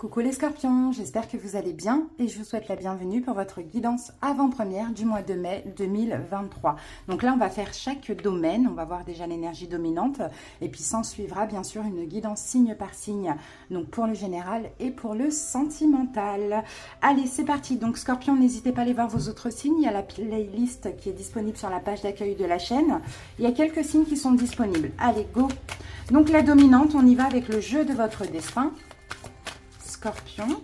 Coucou les scorpions, j'espère que vous allez bien et je vous souhaite la bienvenue pour votre guidance avant-première du mois de mai 2023. Donc là, on va faire chaque domaine, on va voir déjà l'énergie dominante et puis s'en suivra bien sûr une guidance signe par signe, donc pour le général et pour le sentimental. Allez, c'est parti. Donc scorpion, n'hésitez pas à aller voir vos autres signes, il y a la playlist qui est disponible sur la page d'accueil de la chaîne. Il y a quelques signes qui sont disponibles. Allez, go! Donc la dominante, on y va avec le jeu de votre destin. Scorpion,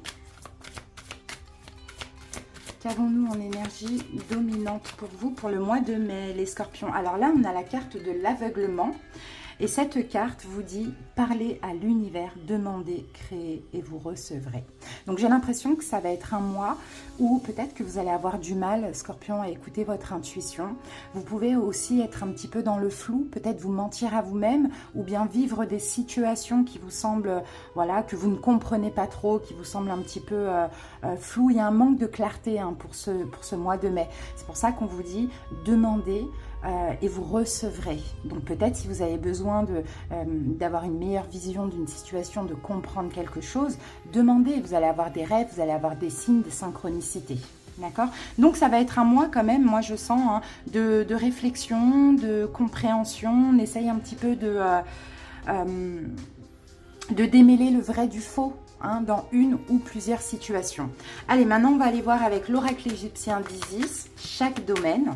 qu'avons-nous en énergie dominante pour vous pour le mois de mai, les scorpions? Alors là, on a la carte de l'aveuglement. Et cette carte vous dit, parlez à l'univers, demandez, créez et vous recevrez. Donc j'ai l'impression que ça va être un mois où peut-être que vous allez avoir du mal, scorpion, à écouter votre intuition. Vous pouvez aussi être un petit peu dans le flou, peut-être vous mentir à vous-même ou bien vivre des situations qui vous semblent, voilà, que vous ne comprenez pas trop, qui vous semblent un petit peu floues. Il y a un manque de clarté pour ce mois de mai. C'est pour ça qu'on vous dit, demandez, et vous recevrez. Donc peut-être si vous avez besoin d'avoir une meilleure vision d'une situation, de comprendre quelque chose, demandez, vous allez avoir des rêves, vous allez avoir des signes, des synchronicités. D'accord? Donc ça va être un mois quand même, moi je sens, de réflexion, de compréhension. On essaye un petit peu de démêler le vrai du faux dans une ou plusieurs situations. Allez, maintenant on va aller voir avec l'oracle égyptien d'Isis, chaque domaine.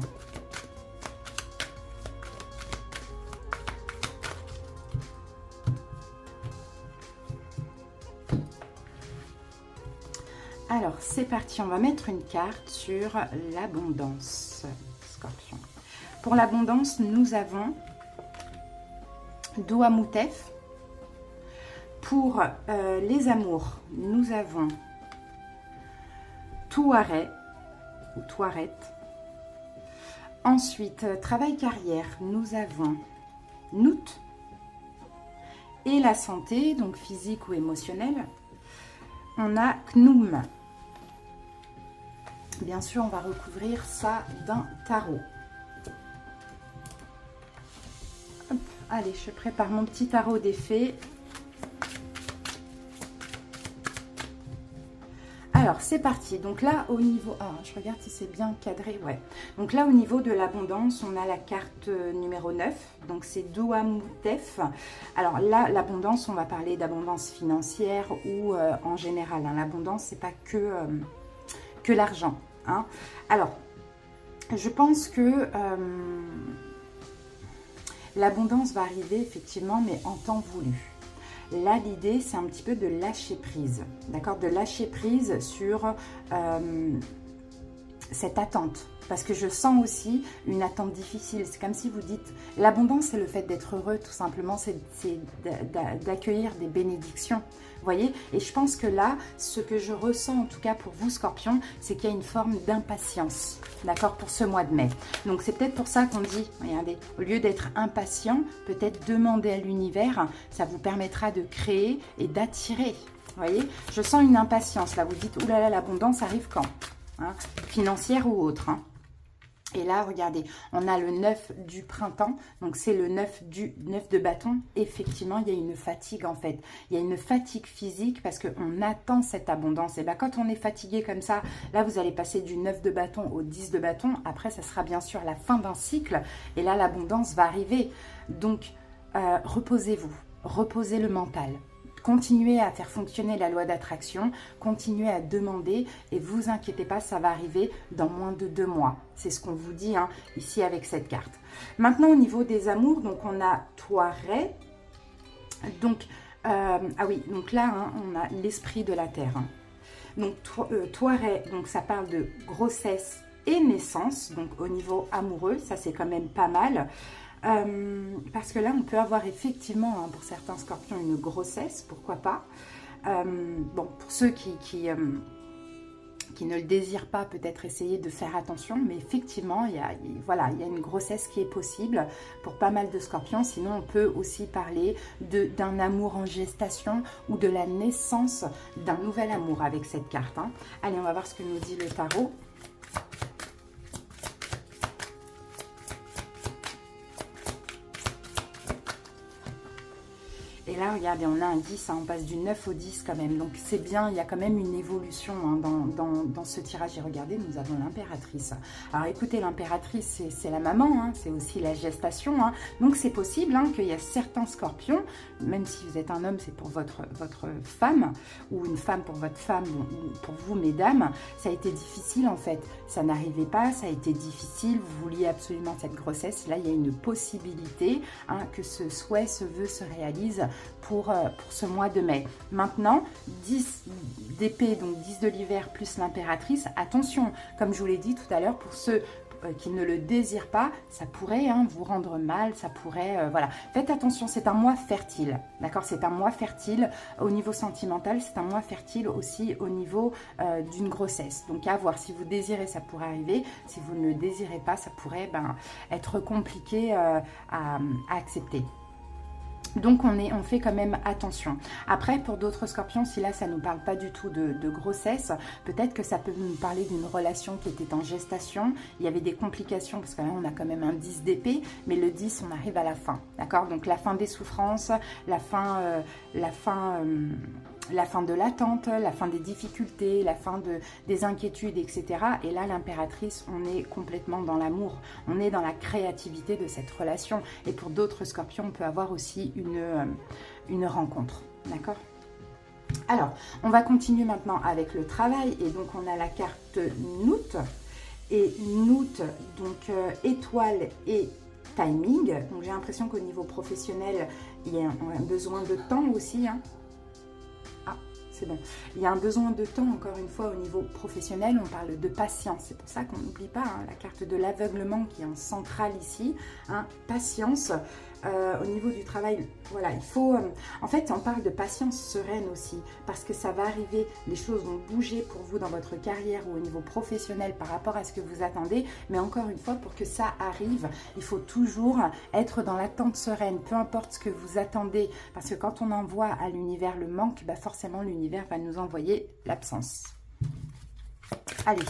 Alors, c'est parti, on va mettre une carte sur l'abondance, scorpion. Pour l'abondance, nous avons Douamoutef. Pour les amours, nous avons Touareg ou Touaret. Ensuite, travail-carrière, nous avons Nout. Et la santé, donc physique ou émotionnelle, on a Knoum. Bien sûr, on va recouvrir ça d'un tarot. Hop, allez, je prépare mon petit tarot des fées. Alors, c'est parti. Donc là, au niveau... Ah, je regarde si c'est bien cadré. Ouais. Donc là, au niveau de l'abondance, on a la carte numéro 9. Donc, c'est Douamoutef. Alors là, l'abondance, on va parler d'abondance financière ou en général. L'abondance, c'est pas que l'argent. Alors, je pense que l'abondance va arriver effectivement, mais en temps voulu. Là, l'idée, c'est un petit peu de lâcher prise, d'accord? De lâcher prise sur cette attente. Parce que je sens aussi une attente difficile. C'est comme si vous dites, l'abondance, c'est le fait d'être heureux, tout simplement. C'est d'accueillir des bénédictions. Vous voyez? Et je pense que là, ce que je ressens, en tout cas pour vous, scorpion, c'est qu'il y a une forme d'impatience, d'accord, pour ce mois de mai. Donc, c'est peut-être pour ça qu'on dit, regardez, au lieu d'être impatient, peut-être demander à l'univers, ça vous permettra de créer et d'attirer. Vous voyez? Je sens une impatience, là. Vous dites, oulala, l'abondance arrive quand? Financière ou autre. Et là, regardez, on a le 9 du printemps, donc c'est le 9 de bâton. Effectivement, il y a une fatigue en fait. Il y a une fatigue physique parce qu'on attend cette abondance. Et bien, quand on est fatigué comme ça, là, vous allez passer du 9 de bâton au 10 de bâton. Après, ça sera bien sûr la fin d'un cycle. Et là, l'abondance va arriver. Donc, reposez-vous, reposez le mental. Continuez à faire fonctionner la loi d'attraction, continuez à demander et vous inquiétez pas, ça va arriver dans moins de 2 mois. C'est ce qu'on vous dit ici avec cette carte. Maintenant, au niveau des amours, donc on a Touareg. Donc, ah oui, donc là, on a l'esprit de la terre. Donc, Touareg, donc ça parle de grossesse et naissance. Donc, au niveau amoureux, ça c'est quand même pas mal. Parce que là, on peut avoir effectivement, pour certains scorpions, une grossesse, pourquoi pas. Bon, pour ceux qui ne le désirent pas, peut-être essayer de faire attention, mais effectivement, voilà, il y a une grossesse qui est possible pour pas mal de scorpions. Sinon, on peut aussi parler d'un amour en gestation ou de la naissance d'un nouvel amour avec cette carte. Allez, on va voir ce que nous dit le tarot. Et là, regardez, on a un 10, hein, on passe du 9 au 10 quand même. Donc c'est bien, il y a quand même une évolution hein, dans ce tirage. Et regardez, nous avons l'impératrice. Alors écoutez, l'impératrice, c'est la maman, hein, c'est aussi la gestation. Hein. Donc c'est possible hein, qu'il y a certains scorpions, même si vous êtes un homme, c'est pour votre femme, ou une femme pour votre femme, ou pour vous, mesdames, ça a été difficile en fait. Ça n'arrivait pas, ça a été difficile, vous vouliez absolument cette grossesse. Là, il y a une possibilité hein, que ce souhait, ce vœu se réalise pour ce mois de mai. Maintenant, 10 d'épée, donc 10 de l'hiver plus l'impératrice. Attention, comme je vous l'ai dit tout à l'heure, pour ceux qui ne le désirent pas, ça pourrait hein, vous rendre mal, ça pourrait, voilà. Faites attention, c'est un mois fertile, d'accord? C'est un mois fertile au niveau sentimental, c'est un mois fertile aussi au niveau d'une grossesse. Donc à voir, si vous désirez, ça pourrait arriver. Si vous ne le désirez pas, ça pourrait être compliqué à accepter. Donc on fait quand même attention. Après, pour d'autres scorpions, si là ça ne nous parle pas du tout de grossesse, peut-être que ça peut nous parler d'une relation qui était en gestation. Il y avait des complications parce que là on a quand même un 10 d'épée, mais le 10 on arrive à la fin, d'accord? Donc la fin des souffrances, la fin de l'attente, la fin des difficultés, la fin des inquiétudes, etc. Et là, l'impératrice, on est complètement dans l'amour, on est dans la créativité de cette relation. Et pour d'autres scorpions, on peut avoir aussi une rencontre, d'accord? Alors, on va continuer maintenant avec le travail. Et donc, on a la carte Nout. Et Nout, donc étoile et timing. Donc, j'ai l'impression qu'au niveau professionnel, il y a un besoin de temps aussi, hein. C'est bon. Il y a un besoin de temps, encore une fois, au niveau professionnel, on parle de patience. C'est pour ça qu'on n'oublie pas hein, la carte de l'aveuglement qui est en centrale ici. Hein, patience. Au niveau du travail, voilà, il faut... en fait, on parle de patience sereine aussi, parce que ça va arriver, les choses vont bouger pour vous dans votre carrière ou au niveau professionnel par rapport à ce que vous attendez. Mais encore une fois, pour que ça arrive, il faut toujours être dans l'attente sereine, peu importe ce que vous attendez. Parce que quand on envoie à l'univers le manque, bah forcément l'univers va nous envoyer l'absence. Allez.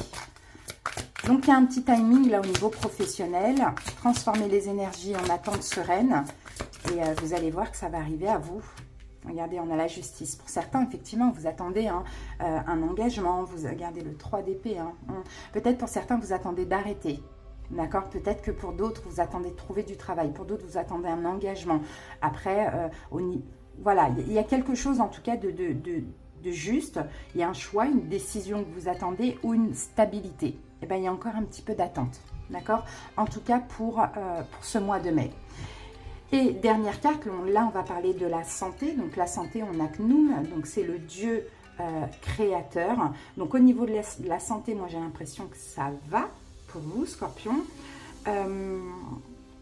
Donc, il y a un petit timing là au niveau professionnel. Transformer les énergies en attente sereine. Et vous allez voir que ça va arriver à vous. Regardez, on a la justice. Pour certains, effectivement, vous attendez hein, un engagement. Vous regardez le 3 d'épée. Hein. Peut-être pour certains, vous attendez d'arrêter. D'accord? Peut-être que pour d'autres, vous attendez de trouver du travail. Pour d'autres, vous attendez un engagement. Après, voilà, il y a quelque chose en tout cas de juste. Il y a un choix, une décision que vous attendez ou une stabilité. Et bien, il y a encore un petit peu d'attente. D'accord? En tout cas, pour ce mois de mai. Et dernière carte, là, on va parler de la santé. Donc, la santé, on a Khnum. Donc, c'est le dieu créateur. Donc, au niveau de la santé, moi, j'ai l'impression que ça va pour vous, Scorpion.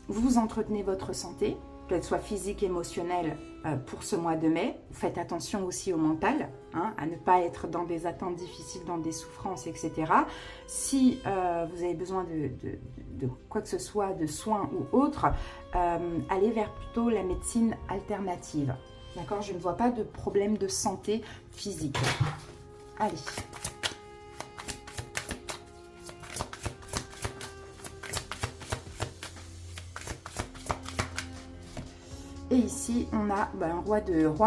Vous entretenez votre santé, qu'elle soit physique, émotionnelle, pour ce mois de mai. Vous faites attention aussi au mental, hein, à ne pas être dans des attentes difficiles, dans des souffrances, etc. Si vous avez besoin de quoi que ce soit, de soins ou autre, allez vers plutôt la médecine alternative. D'accord? Je ne vois pas de problème de santé physique. Allez. Et ici, on a un roi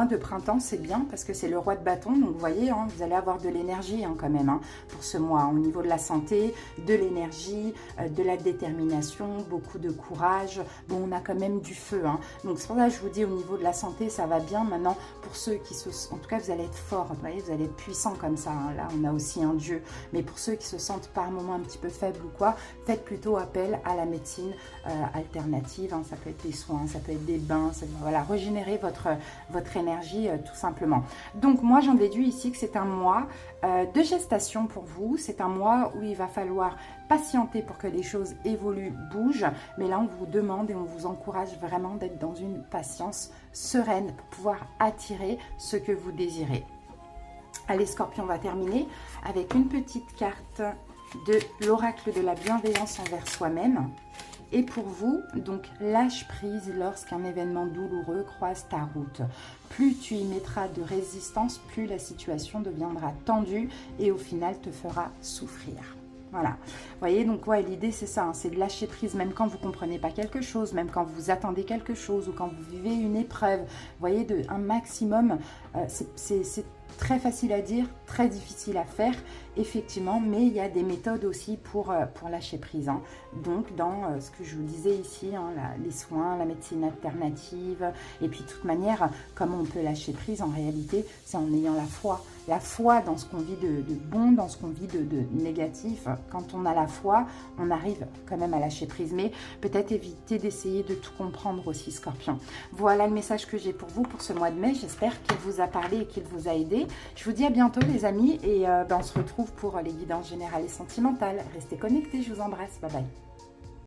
de printemps, c'est bien parce que c'est le roi de bâton. Donc, vous voyez, hein, vous allez avoir de l'énergie hein, quand même hein, pour ce mois. Hein, au niveau de la santé, de l'énergie, de la détermination, beaucoup de courage. Bon, on a quand même du feu. Hein. Donc, c'est pour ça que je vous dis, au niveau de la santé, ça va bien. Maintenant, pour ceux qui en tout cas, vous allez être fort. Vous voyez, vous allez être puissant comme ça. Hein. Là, on a aussi un dieu. Mais pour ceux qui se sentent par moments un petit peu faibles ou quoi, faites plutôt appel à la médecine alternative. Hein. Ça peut être des soins, ça peut être des bains, voilà, régénérer votre énergie tout simplement. Donc moi j'en déduis ici que c'est un mois de gestation pour vous. C'est un mois où il va falloir patienter pour que les choses évoluent, bougent. Mais là on vous demande et on vous encourage vraiment d'être dans une patience sereine pour pouvoir attirer ce que vous désirez. Allez Scorpion, on va terminer avec une petite carte de l'oracle de la bienveillance envers soi-même. Et pour vous, donc lâche prise lorsqu'un événement douloureux croise ta route. Plus tu y mettras de résistance, plus la situation deviendra tendue et au final te fera souffrir. Voilà. Vous voyez, donc ouais, l'idée c'est ça, hein, c'est de lâcher prise, même quand vous ne comprenez pas quelque chose, même quand vous attendez quelque chose ou quand vous vivez une épreuve. Vous voyez, un maximum, c'est très facile à dire, très difficile à faire, effectivement, mais il y a des méthodes aussi pour lâcher prise. Hein. Donc, dans ce que je vous disais ici, hein, les soins, la médecine alternative, et puis de toute manière, comment on peut lâcher prise en réalité, c'est en ayant la foi. La foi dans ce qu'on vit de bon, dans ce qu'on vit de négatif. Quand on a la foi, on arrive quand même à lâcher prise. Mais peut-être éviter d'essayer de tout comprendre aussi, Scorpion. Voilà le message que j'ai pour vous pour ce mois de mai. J'espère qu'il vous a parlé et qu'il vous a aidé. Je vous dis à bientôt les amis et on se retrouve pour les guidances générales et sentimentales. Restez connectés, je vous embrasse. Bye bye.